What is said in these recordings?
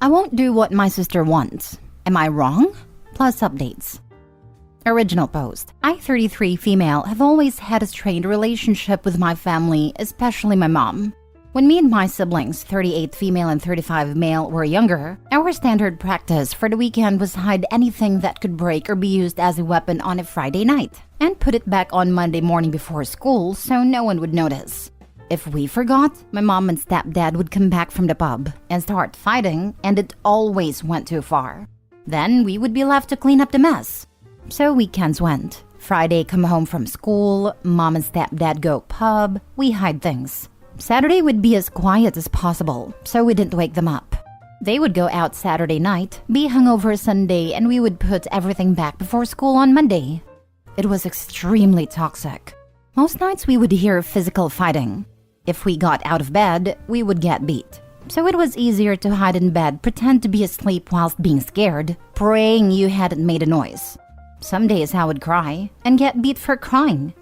I won't do what my sister wants. Am I wrong? Plus updates. Original post. I, 33 female, have always had a strained relationship with my family, especially my mom. When me and my siblings, 38 female and 35 male, were younger, our standard practice for the weekend was hide anything that could break or be used as a weapon on a Friday night, and put it back on Monday morning before school so no one would notice. If we forgot, my mom and stepdad would come back from the pub and start fighting, and it always went too far. Then we would be left to clean up the mess. So weekends went. Friday, come home from school, mom and stepdad go pub, we hide things. Saturday would be as quiet as possible, so we didn't wake them up. They would go out Saturday night, be hungover Sunday, and we would put everything back before school on Monday. It was extremely toxic. Most nights we would hear physical fighting. If we got out of bed, we would get beat. So it was easier to hide in bed, pretend to be asleep whilst being scared, praying you hadn't made a noise. Some days I would cry and get beat for crying.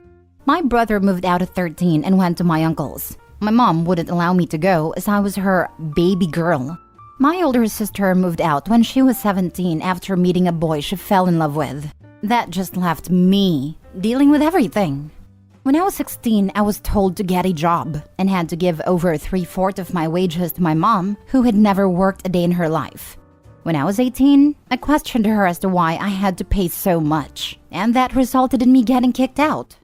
My brother moved out at 13 and went to my uncle's. My mom wouldn't allow me to go as I was her baby girl. My older sister moved out when she was 17 after meeting a boy she fell in love with. That just left me dealing with everything. When I was 16, I was told to get a job and had to give over 3/4 of my wages to my mom, who had never worked a day in her life. When I was 18, I questioned her as to why I had to pay so much, and that resulted in me getting kicked out.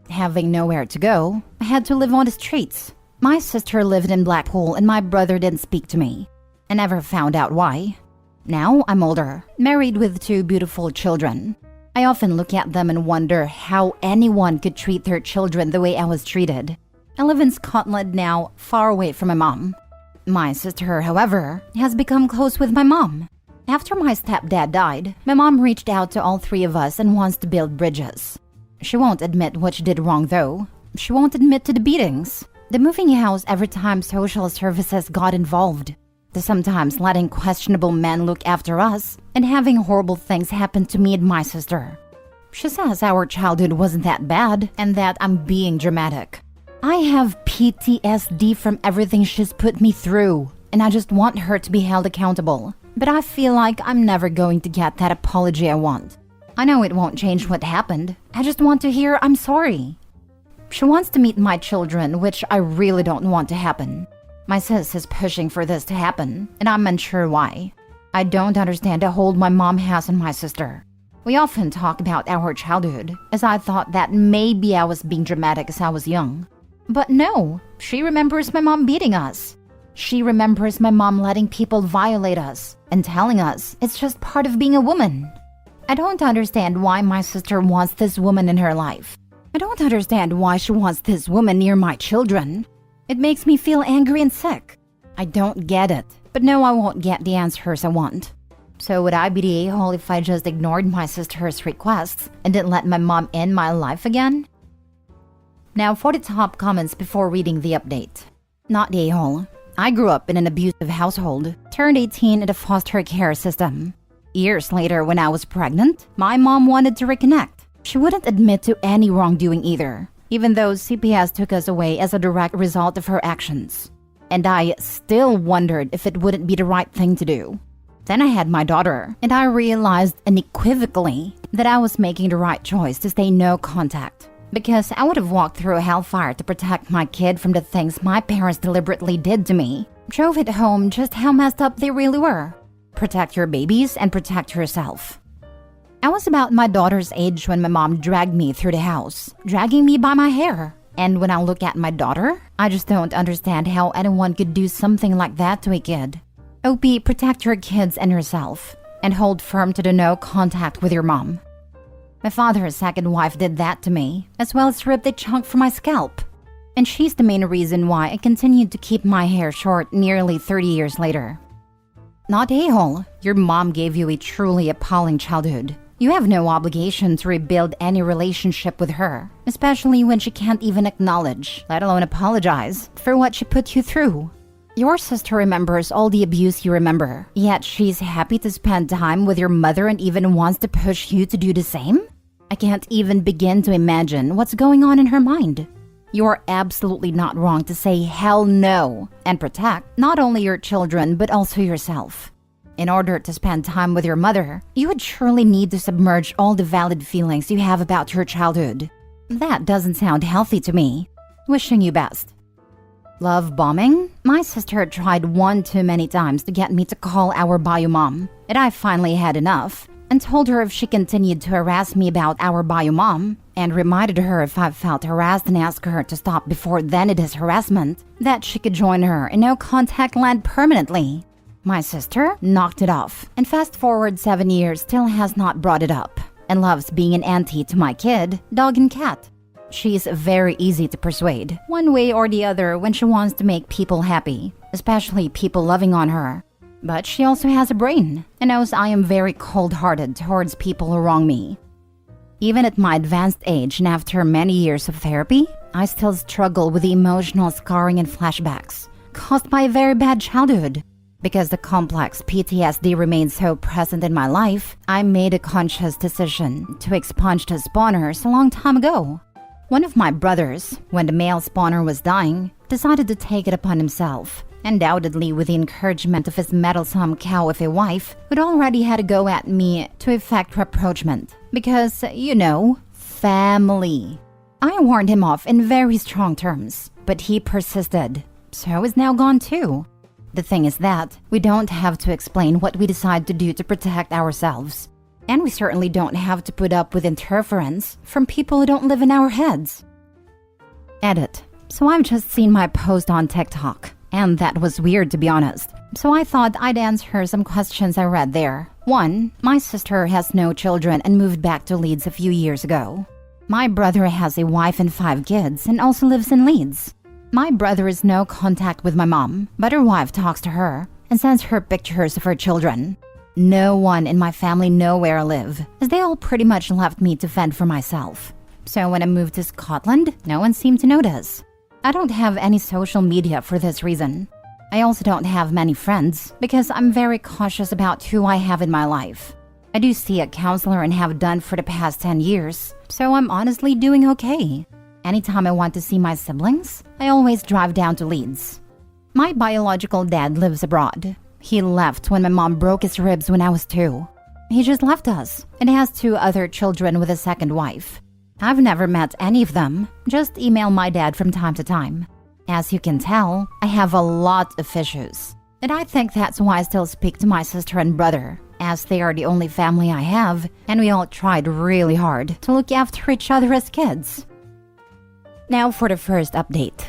Having nowhere to go, I had to live on the streets. My sister lived in Blackpool and my brother didn't speak to me. I never found out why. Now I'm older, married with 2 beautiful children. I often look at them and wonder how anyone could treat their children the way I was treated. I live in Scotland now, far away from my mom. My sister, however, has become close with my mom. After my stepdad died, my mom reached out to all 3 of us and wants to build bridges. She won't admit what she did wrong though. She won't admit to the beatings, the moving house every time social services got involved, the sometimes letting questionable men look after us, and having horrible things happen to me and my sister. She says our childhood wasn't that bad and that I'm being dramatic. I have PTSD from everything she's put me through, and I just want her to be held accountable. But I feel like I'm never going to get that apology I want. I know it won't change what happened. I just want to hear I'm sorry. She wants to meet my children, which I really don't want to happen. My sis is pushing for this to happen, and I'm unsure why. I don't understand the hold my mom has on my sister. We often talk about our childhood, as I thought that maybe I was being dramatic as I was young. But no, she remembers my mom beating us. She remembers my mom letting people violate us and telling us it's just part of being a woman. I don't understand why my sister wants this woman in her life. I don't understand why she wants this woman near my children. It makes me feel angry and sick. I don't get it, but no, I won't get the answers I want. So would I be the a-hole if I just ignored my sister's requests and didn't let my mom in my life again? Now for the top comments before reading the update. Not the a-hole. I grew up in an abusive household, turned 18 in a foster care system. Years later, when I was pregnant, my mom wanted to reconnect. She wouldn't admit to any wrongdoing either, even though CPS took us away as a direct result of her actions. And I still wondered if it wouldn't be the right thing to do. Then I had my daughter, and I realized unequivocally that I was making the right choice to stay no contact. Because I would have walked through hellfire to protect my kid from the things my parents deliberately did to me. Drove it home just how messed up they really were. Protect your babies and protect yourself. I was about my daughter's age when my mom dragged me through the house, dragging me by my hair. And when I look at my daughter, I just don't understand how anyone could do something like that to a kid. OP, protect your kids and yourself, and hold firm to the no contact with your mom. My father's second wife did that to me, as well as ripped a chunk from my scalp. And she's the main reason why I continued to keep my hair short nearly 30 years later. Not a-hole, your mom gave you a truly appalling childhood. You have no obligation to rebuild any relationship with her, especially when she can't even acknowledge, let alone apologize, for what she put you through. Your sister remembers all the abuse you remember, yet she's happy to spend time with your mother and even wants to push you to do the same? I can't even begin to imagine what's going on in her mind. You're absolutely not wrong to say hell no and protect not only your children but also yourself. In order to spend time with your mother, you would surely need to submerge all the valid feelings you have about your childhood. That doesn't sound healthy to me. Wishing you best. Love bombing? My sister tried one too many times to get me to call our bio mom, and I finally had enough and told her if she continued to harass me about our bio mom, and reminded her if I felt harassed and asked her to stop before then it is harassment, that she could join her in no contact land permanently. My sister knocked it off, and fast forward 7 years still has not brought it up, and loves being an auntie to my kid, dog and cat. She's very easy to persuade, one way or the other when she wants to make people happy, especially people loving on her. But she also has a brain, and knows I am very cold-hearted towards people who wrong me. Even at my advanced age and after many years of therapy, I still struggle with the emotional scarring and flashbacks caused by a very bad childhood. Because the complex PTSD remains so present in my life, I made a conscious decision to expunge the spawners a long time ago. One of my brothers, when the male spawner was dying, decided to take it upon himself, undoubtedly with the encouragement of his meddlesome cow of a wife who'd already had a go at me to effect rapprochement. Because, family. I warned him off in very strong terms, but he persisted, so is now gone too. The thing is that we don't have to explain what we decide to do to protect ourselves. And we certainly don't have to put up with interference from people who don't live in our heads. Edit. So I've just seen my post on TikTok, and that was weird to be honest. So I thought I'd answer some questions I read there. 1. My sister has no children and moved back to Leeds a few years ago. My brother has a wife and 5 kids and also lives in Leeds. My brother has no contact with my mom, but her wife talks to her and sends her pictures of her children. No one in my family know where I live, as they all pretty much left me to fend for myself. So when I moved to Scotland, no one seemed to notice. I don't have any social media for this reason. I also don't have many friends because I'm very cautious about who I have in my life. I do see a counselor and have done for the past 10 years, so I'm honestly doing okay. Anytime I want to see my siblings, I always drive down to Leeds. My biological dad lives abroad. He left when my mom broke his ribs when I was 2. He just left us and has 2 other children with a second wife. I've never met any of them, just email my dad from time to time. As you can tell, I have a lot of issues. And I think that's why I still speak to my sister and brother, as they are the only family I have, and we all tried really hard to look after each other as kids. Now for the first update.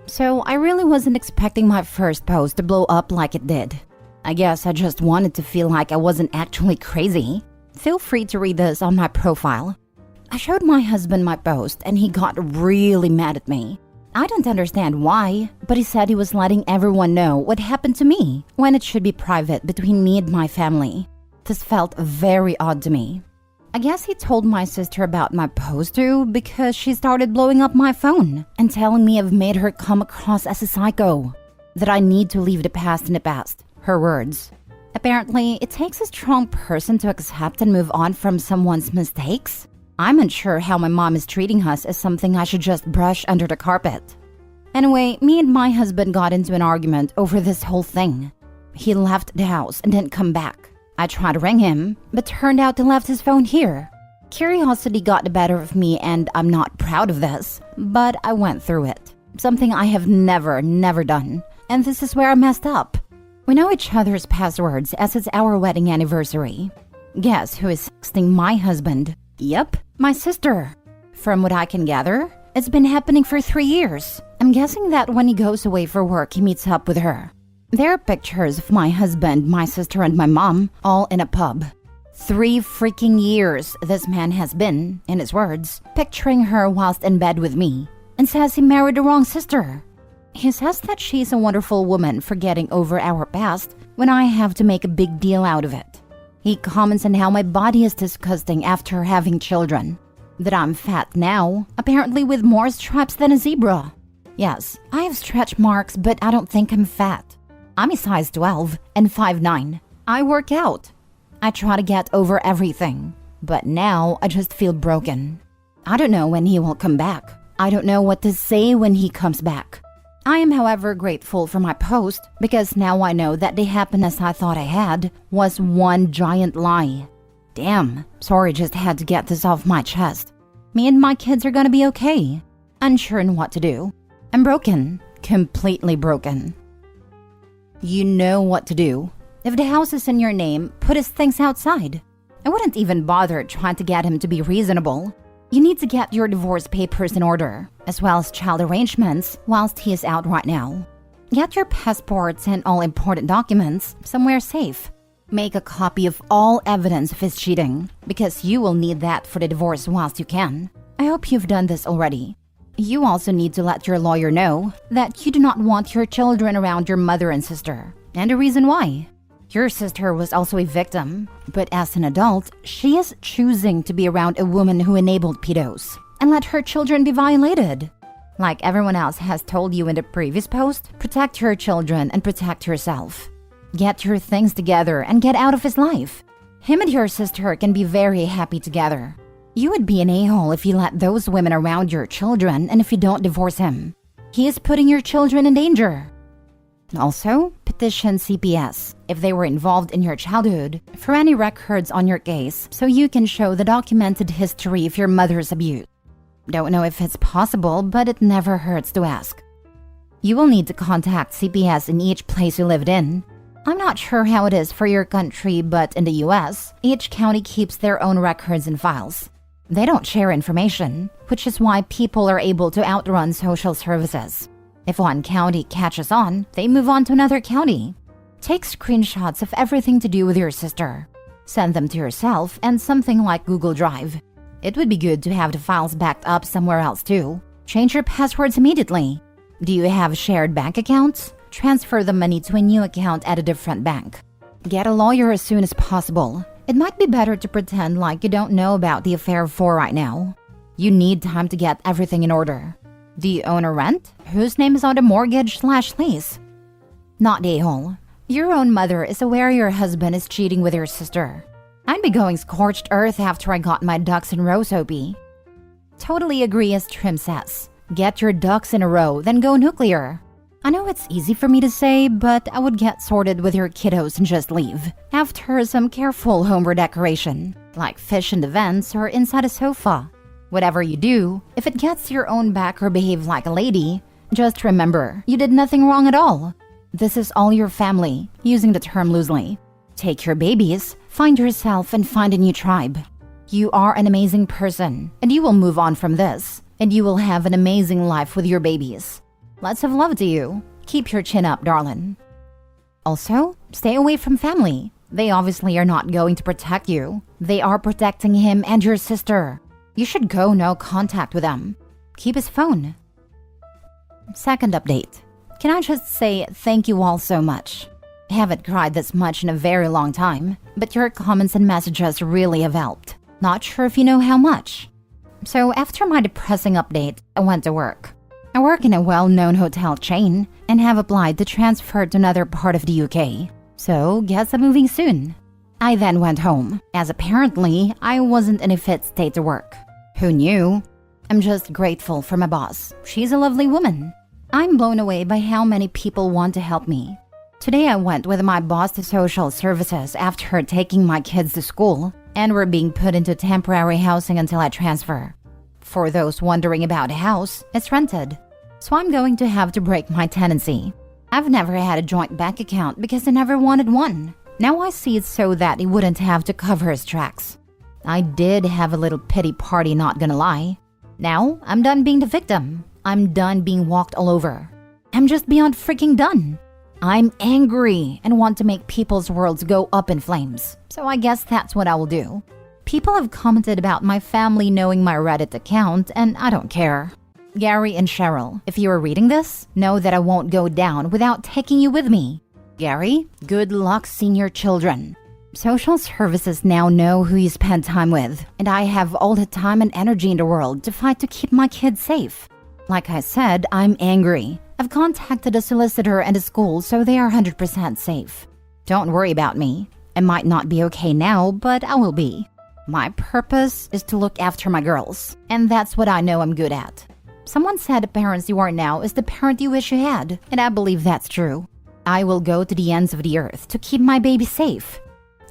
So I really wasn't expecting my first post to blow up like it did. I guess I just wanted to feel like I wasn't actually crazy. Feel free to read this on my profile. I showed my husband my post and he got really mad at me. I don't understand why, but he said he was letting everyone know what happened to me when it should be private between me and my family. This felt very odd to me. I guess he told my sister about my post too because she started blowing up my phone and telling me I've made her come across as a psycho. That I need to leave the past in the past, her words. Apparently, it takes a strong person to accept and move on from someone's mistakes. I'm unsure how my mom is treating us as something I should just brush under the carpet. Anyway, me and my husband got into an argument over this whole thing. He left the house and didn't come back. I tried to ring him, but turned out he left his phone here. Curiosity got the better of me and I'm not proud of this, but I went through it. Something I have never done. And this is where I messed up. We know each other's passwords as it's our wedding anniversary. Guess who is sexting my husband? Yep, my sister. From what I can gather, it's been happening for 3 years. I'm guessing that when he goes away for work, he meets up with her. There are pictures of my husband, my sister, and my mom, all in a pub. 3 freaking years this man has been, in his words, picturing her whilst in bed with me, and says he married the wrong sister. He says that she's a wonderful woman for getting over our past when I have to make a big deal out of it. He comments on how my body is disgusting after having children. That I'm fat now, apparently with more stripes than a zebra. Yes, I have stretch marks, but I don't think I'm fat. I'm a size 12 and 5'9". I work out. I try to get over everything, but now I just feel broken. I don't know when he will come back. I don't know what to say when he comes back. I am, however, grateful for my post because now I know that the happiness I thought I had was one giant lie. Damn, sorry, just had to get this off my chest. Me and my kids are gonna be okay. Unsure in what to do. I'm broken. Completely broken. You know what to do. If the house is in your name, put his things outside. I wouldn't even bother trying to get him to be reasonable. You need to get your divorce papers in order, as well as child arrangements whilst he is out right now. Get your passports and all important documents somewhere safe. Make a copy of all evidence of his cheating, because you will need that for the divorce whilst you can. I hope you've done this already. You also need to let your lawyer know that you do not want your children around your mother and sister, and the reason why. Your sister was also a victim, but as an adult, she is choosing to be around a woman who enabled pedos and let her children be violated. Like everyone else has told you in the previous post, protect your children and protect yourself. Get your things together and get out of his life. Him and your sister can be very happy together. You would be an a-hole if you let those women around your children and if you don't divorce him. He is putting your children in danger. Also, petition CPS if they were involved in your childhood for any records on your case so you can show the documented history of your mother's abuse. Don't know if it's possible, but it never hurts to ask. You will need to contact CPS in each place you lived in. I'm not sure how it is for your country, but in the US, each county keeps their own records and files. They don't share information, which is why people are able to outrun social services. If one county catches on, they move on to another county. Take screenshots of everything to do with your sister. Send them to yourself and something like Google Drive. It would be good to have the files backed up somewhere else too. Change your passwords immediately. Do you have shared bank accounts? Transfer the money to a new account at a different bank. Get a lawyer as soon as possible. It might be better to pretend like you don't know about the affair for right now. You need time to get everything in order. Do you own or rent? Whose name is on the mortgage/lease? Not the a-hole. Your own mother is aware your husband is cheating with your sister. I'd be going scorched earth after I got my ducks in a row, Soapy. Totally agree as Trim says. Get your ducks in a row, then go nuclear. I know it's easy for me to say, but I would get sorted with your kiddos and just leave. After some careful home redecoration, like fish in the vents or inside a sofa. Whatever you do, if it gets your own back or behave like a lady, just remember, you did nothing wrong at all. This is all your family, using the term loosely. Take your babies, find yourself, and find a new tribe. You are an amazing person, and you will move on from this, and you will have an amazing life with your babies. Lots of love to you. Keep your chin up, darling. Also, stay away from family. They obviously are not going to protect you. They are protecting him and your sister. You should go no contact with them. Keep his phone. Second update. Can I just say thank you all so much? I haven't cried this much in a very long time, but your comments and messages really have helped. Not sure if you know how much. So after my depressing update, I went to work. I work in a well-known hotel chain and have applied to transfer to another part of the UK. So guess I'm moving soon. I then went home, as apparently I wasn't in a fit state to work. Who knew? I'm just grateful for my boss. She's a lovely woman. I'm blown away by how many people want to help me. Today I went with my boss to social services after taking my kids to school, and we're being put into temporary housing until I transfer. For those wondering about a house, it's rented. So I'm going to have to break my tenancy. I've never had a joint bank account because I never wanted one. Now I see it so that he wouldn't have to cover his tracks. I did have a little pity party, not gonna lie. Now I'm done being the victim. I'm done being walked all over. I'm just beyond freaking done. I'm angry and want to make people's worlds go up in flames. So I guess that's what I will do. People have commented about my family knowing my Reddit account, and I don't care. Gary and Cheryl, if you are reading this, know that I won't go down without taking you with me. Gary, good luck seeing your children. Social services now know who you spend time with, and I have all the time and energy in the world to fight to keep my kids safe. Like I said, I'm angry. I've contacted a solicitor and a school so they are 100% safe. Don't worry about me. I might not be okay now, but I will be. My purpose is to look after my girls, and that's what I know I'm good at. Someone said the parents you are now is the parent you wish you had, and I believe that's true. I will go to the ends of the earth to keep my baby safe.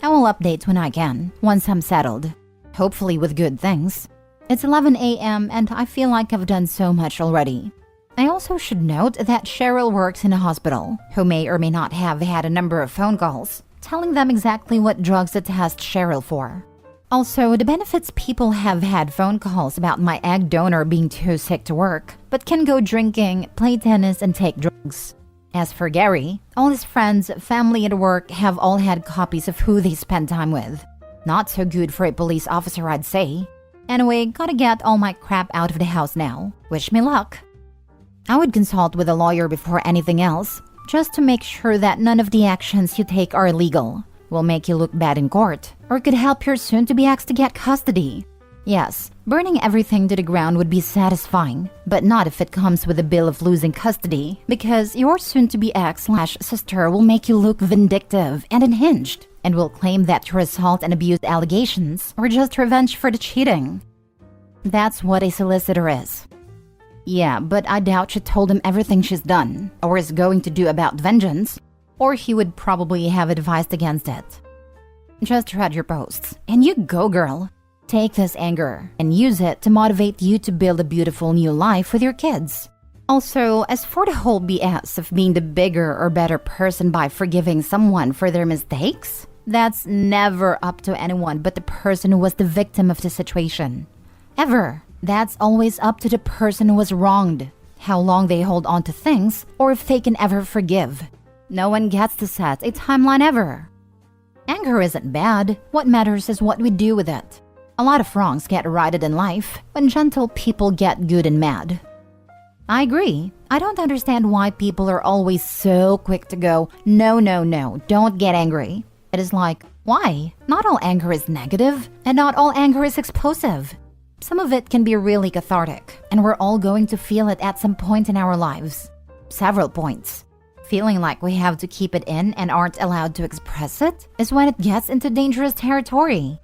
I will update when I can, once I'm settled. Hopefully with good things. It's 11 a.m. and I feel like I've done so much already. I also should note that Cheryl works in a hospital, who may or may not have had a number of phone calls, telling them exactly what drugs to test Cheryl for. Also, the benefits people have had phone calls about my egg donor being too sick to work, but can go drinking, play tennis, and take drugs. As for Gary, all his friends, family, and work have all had copies of who they spend time with. Not so good for a police officer, I'd say. Anyway, gotta get all my crap out of the house now. Wish me luck. I would consult with a lawyer before anything else, just to make sure that none of the actions you take are illegal, will make you look bad in court, or could help your soon-to-be ex to get custody. Yes, burning everything to the ground would be satisfying, but not if it comes with a bill of losing custody, because your soon-to-be ex/sister will make you look vindictive and unhinged, and will claim that your assault and abuse allegations were just revenge for the cheating. That's what a solicitor is. Yeah, but I doubt she told him everything she's done, or is going to do about vengeance, or he would probably have advised against it. Just read your posts, and you go, girl. Take this anger and use it to motivate you to build a beautiful new life with your kids. Also, as for the whole BS of being the bigger or better person by forgiving someone for their mistakes, that's never up to anyone but the person who was the victim of the situation. Ever. That's always up to the person who was wronged, how long they hold on to things, or if they can ever forgive. No one gets to set a timeline ever. Anger isn't bad. What matters is what we do with it. A lot of wrongs get righted in life when gentle people get good and mad. I agree. I don't understand why people are always so quick to go, no, don't get angry. It is like, why? Not all anger is negative, and not all anger is explosive. Some of it can be really cathartic, and we're all going to feel it at some point in our lives. Several points. Feeling like we have to keep it in and aren't allowed to express it is when it gets into dangerous territory.